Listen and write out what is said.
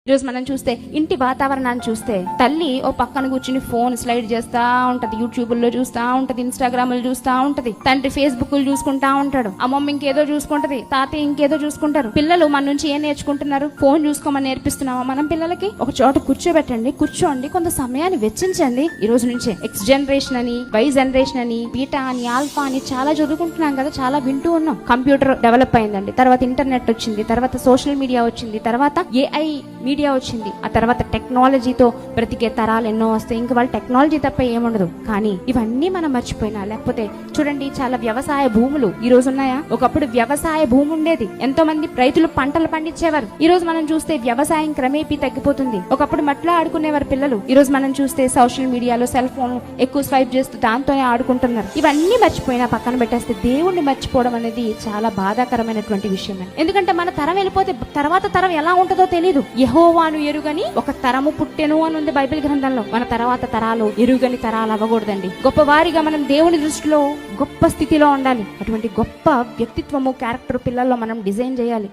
ఈరోజు మనం చూస్తే ఇంటి వాతావరణాన్ని చూస్తే తల్లి ఓ పక్కన కూర్చుని ఫోన్ స్లైడ్ చేస్తా ఉంటది, యూట్యూబ్లో చూస్తా ఉంటది, ఇన్స్టాగ్రామ్లు చూస్తా ఉంటది, తండ్రి ఫేస్బుక్లు చూసుకుంటా ఉంటాడు, అమ్మమ్మ ఇంకేదో చూసుకుంటది, తాతయ్య ఇంకేదో చూసుకుంటారు. పిల్లలు మన నుంచి ఏం నేర్చుకుంటున్నారు? ఫోన్ చూసుకోమని నేర్పిస్తున్నామా మనం పిల్లలకి? ఒక చోట కూర్చోబెట్టండి, కూర్చోండి, కొంత సమయాన్ని వెచ్చించండి. ఈ రోజు నుంచే ఎక్స్ జనరేషన్ అని, వై జనరేషన్ అని, బీటా అని, ఆల్ఫా అని చాలా చదువుకుంటున్నాం కదా, చాలా వింటూ ఉన్నాం. కంప్యూటర్ డెవలప్ అయిందండి, తర్వాత ఇంటర్నెట్ వచ్చింది, తర్వాత సోషల్ మీడియా వచ్చింది, తర్వాత ఏఐ మీడియా వచ్చింది, ఆ తర్వాత టెక్నాలజీతో బ్రతికే తరాలు ఎన్నో వస్తాయి. ఇంక వాళ్ళు టెక్నాలజీ తప్ప ఏముండదు. కానీ ఇవన్నీ మనం మర్చిపోయినా, లేకపోతే చూడండి చాలా వ్యవసాయ భూములు ఈ రోజు ఉన్నాయా? ఒకప్పుడు వ్యవసాయ భూమి ఉండేది, ఎంతో మంది రైతులు పంటలు పండించేవారు. ఈ రోజు మనం చూస్తే వ్యవసాయం క్రమేపీ తగ్గిపోతుంది. ఒకప్పుడు మట్లా ఆడుకునేవారు పిల్లలు, ఈ రోజు మనం చూస్తే సోషల్ మీడియాలో సెల్ ఫోన్ ఎక్కువ స్వైప్ చేస్తూ దాంతోనే ఆడుకుంటున్నారు. ఇవన్నీ మర్చిపోయినా పక్కన పెట్టేస్తే దేవుణ్ణి మర్చిపోవడం అనేది చాలా బాధాకరమైనటువంటి విషయం. ఎందుకంటే మన తరం వెళ్ళిపోతే తర్వాత తరం ఎలా ఉంటుందో తెలియదు. యెహోవాను ఎరుగని ఒక తరము పుట్టెను అని ఉంది బైబిల్ గ్రంథంలో. మన తర్వాత తరాలు ఎరుగని తరాలు అవ్వకూడదండి. గొప్పవారిగా మనం దేవుని దృష్టిలో గొప్ప స్థితిలో ఉండాలి. అటువంటి గొప్ప వ్యక్తిత్వము, క్యారెక్టర్ పిల్లల్లో మనం డిజైన్ చేయాలి.